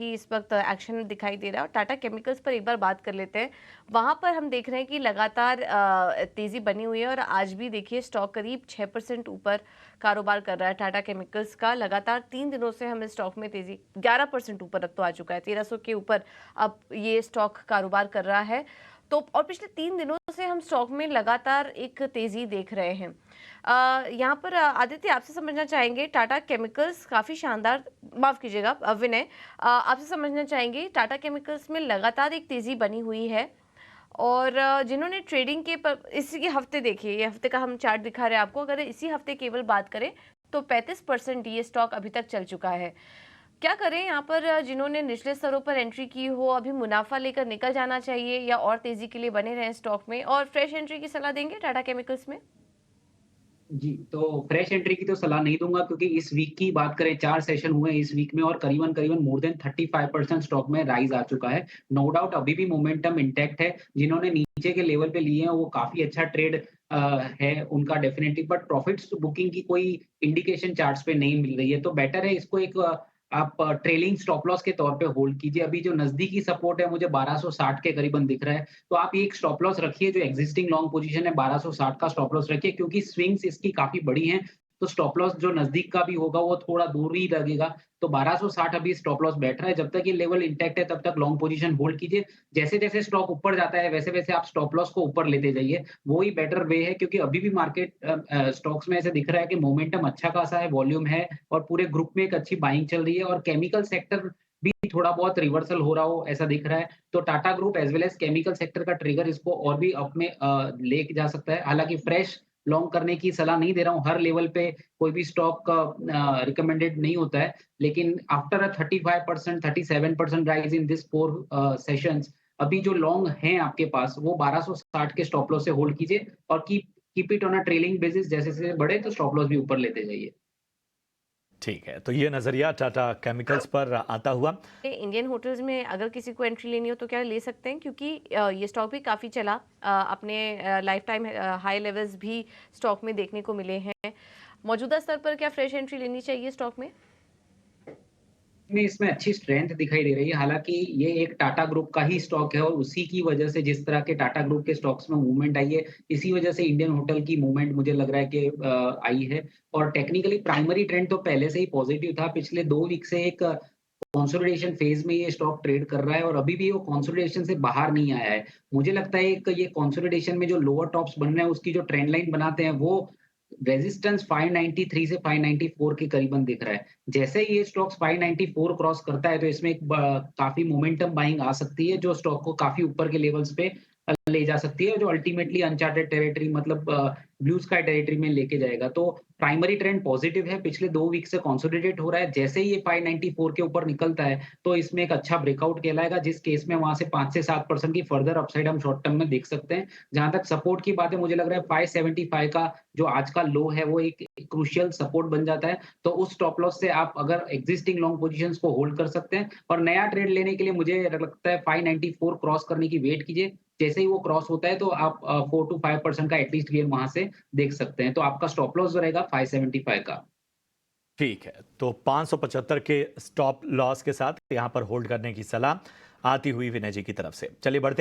कि इस वक्त एक्शन दिखाई दे रहा है। और टाटा केमिकल्स पर एक बार बात कर लेते हैं। वहां पर हम देख रहे हैं कि लगातार तेजी बनी हुई है और आज भी देखिए स्टॉक करीब 6% ऊपर कारोबार कर रहा है। टाटा केमिकल्स का लगातार 3 दिनों से हमें स्टॉक में तेजी 11% ऊपर अब तो आ चुका है, 1300 के ऊपर अब ये स्टॉक कारोबार कर रहा है। तो और पिछले 3 दिनों से हम स्टॉक में लगातार एक तेजी देख रहे हैं। यहाँ पर आदित्य आपसे समझना चाहेंगे, टाटा केमिकल्स काफी शानदार, माफ कीजिएगा विनय, आपसे समझना चाहेंगे टाटा केमिकल्स में लगातार एक तेजी बनी हुई है। और जिन्होंने ट्रेडिंग के इसी के हफ्ते देखिए, ये हफ्ते का हम चार्ट दिखा रहे हैं आपको, अगर इसी हफ्ते केवल बात करें तो 35% ये स्टॉक अभी तक चल चुका है। क्या करें यहाँ पर, जिन्होंने निचले स्तरों पर एंट्री की हो अभी मुनाफा लेकर निकल जाना चाहिए या और तेजी के लिए बने रहें स्टॉक में, और फ्रेश एंट्री की सलाह देंगे टाटा केमिकल्स में? जी, तो फ्रेश एंट्री की तो सलाह नहीं दूँगा क्योंकि इस वीक की बात करें 4 सेशन हुए हैं इस वीक में और करीबन-करीबन मोर देन 35% स्टॉक में राइज़ आ चुका है। नो डाउट अभी भी मोमेंटम इंटैक्ट है। जिन्होंने नीचे के लेवल पे लिए हैं वो काफ़ी अच्छा ट्रेड है उनका डेफिनिटली, बट प्रॉफिट्स बुकिंग की कोई इंडिकेशन चार्ट्स पे नहीं मिल रही है। तो बेटर है इसको एक आप ट्रेलिंग स्टॉप लॉस के तौर पे होल्ड कीजिए। अभी जो नज़दीकी सपोर्ट है मुझे 1260 के करीबन दिख रहा है। तो आप ये एक स्टॉप लॉस रखिए, जो एक्जिस्टिंग लॉन्ग पोजीशन है 1260 का स्टॉप लॉस रखिए क्योंकि स्विंग्स इसकी काफ़ी बड़ी हैं। तो स्टॉप लॉस जो नज़दीक का भी होगा वो थोड़ा दूर ही लगेगा। तो 1260 अभी स्टॉप लॉस बैठ रहा है। जब तक ये लेवल इंटैक्ट है तब तक लॉन्ग पोजीशन होल्ड कीजिए। जैसे-जैसे स्टॉक ऊपर जाता है वैसे-वैसे आप स्टॉप लॉस को ऊपर लेते जाइए। वो ही बेटर वे है क्योंकि अभी भी मार्केट स्टॉक्स में ऐसे दिख रहा है कि मोमेंटम अच्छा खासा है, वॉल्यूम है और पूरे ग्रुप में एक अच्छी बाइंग चल रही है और केमिकल सेक्टर भी थोड़ा बहुत रिवर्सल हो रहा हो ऐसा दिख रहा है। तो Tata group as well as chemical sector का ट्रिगर इसको और भी अप में लेके जा सकता है। हालाँकि फ्रेश लॉन्ग करने की सलाह नहीं दे रहा हूँ, हर लेवल पे कोई भी स्टॉक रिकमेंडेड नहीं होता है। लेकिन after a 35% 37% rise in this 4 sessions, अभी जो लॉन्ग हैं आपके पास वो 1260 के स्टॉप लॉस से होल्ड कीजिए और keep keep it on a trailing basis. जैसे-जैसे बढ़े तो स्टॉप लॉस भी ऊपर लेते जाइए। ठीक है, तो ये नज़रिया टाटा केमिकल्स पर आता हुआ। इंडियन होटल्स में अगर किसी को एंट्री लेनी हो तो क्या ले सकते हैं, क्योंकि ये स्टॉक भी काफ़ी चला, अपने लाइफ टाइम हाई लेवल्स भी स्टॉक में देखने को मिले हैं। मौजूदा स्तर पर क्या फ्रेश एंट्री लेनी चाहिए स्टॉक में? में इसमें अच्छी स्ट्रेंथ दिखाई दे रही है। हालाँकि ये एक टाटा ग्रुप का ही स्टॉक है और उसी की वजह से जिस तरह के टाटा ग्रुप के स्टॉक्स में मूवमेंट आई है, इसी वजह से इंडियन होटल की मूवमेंट मुझे लग रहा है कि आई है। और टेक्निकली प्राइमरी ट्रेंड तो पहले से ही पॉजिटिव था। पिछले 2 वीक से एक कंसोलिडेशन फेज़ में ये स्टॉक ट्रेड कर रहा है और अभी भी वो कंसोलिडेशन से बाहर नहीं आया है। मुझे लगता है एक ये कंसोलिडेशन में जो लोअर टॉप्स बन रहे हैं, उसकी जो ट्रेंड लाइन बनाते हैं, वो रेजिस्टेंस 593 से 594 के करीबन दिख रहा है। जैसे ही ये स्टॉक्स 594 क्रॉस करता है, तो इसमें एक काफ़ी मोमेंटम बाइंग आ सकती है, जो स्टॉक को काफ़ी ऊपर के लेवल्स पे ले जा सकती है, जो अल्टीमेटली अनचार्टेड टेरिटरी मतलब ब्लू स्काई टेरिटरी में लेके जाएगा। तो प्राइमरी ट्रेंड पॉजिटिव है, पिछले 2 वीक से कंसोलिडेट हो रहा है। जैसे ही ये 594 के ऊपर निकलता है, तो इसमें एक अच्छा ब्रेकआउट कहलाएगा, जिस केस में वहाँ से 5 से 7% की फर्दर अपसाइड हम शॉर्ट टर्म में देख सकते हैं। जहाँ तक सपोर्ट की बात है, मुझे लग रहा है 575 का जो आज का लो है, वो एक क्रूशियल सपोर्ट बन जाता है। तो उस स्टॉप लॉस से आप अगर एक्जिस्टिंग लॉन्ग पोजीशंस को होल्ड कर सकते हैं और नया ट्रेड लेने के लिए मुझे लगता है 594 क्रॉस करने की वेट कीजिए। जैसे ही वो क्रॉस होता है तो आप 4 टू 5% का एटलीस्ट गेन वहाँ से देख सकते हैं। तो आपका स्टॉप लॉस जो रहेगा 575 का। ठीक है, तो 575 के स्टॉप लॉस के साथ यहाँ पर होल्ड करने की सलाह आती हुई विनय जी की तरफ से। चलिए बढ़ते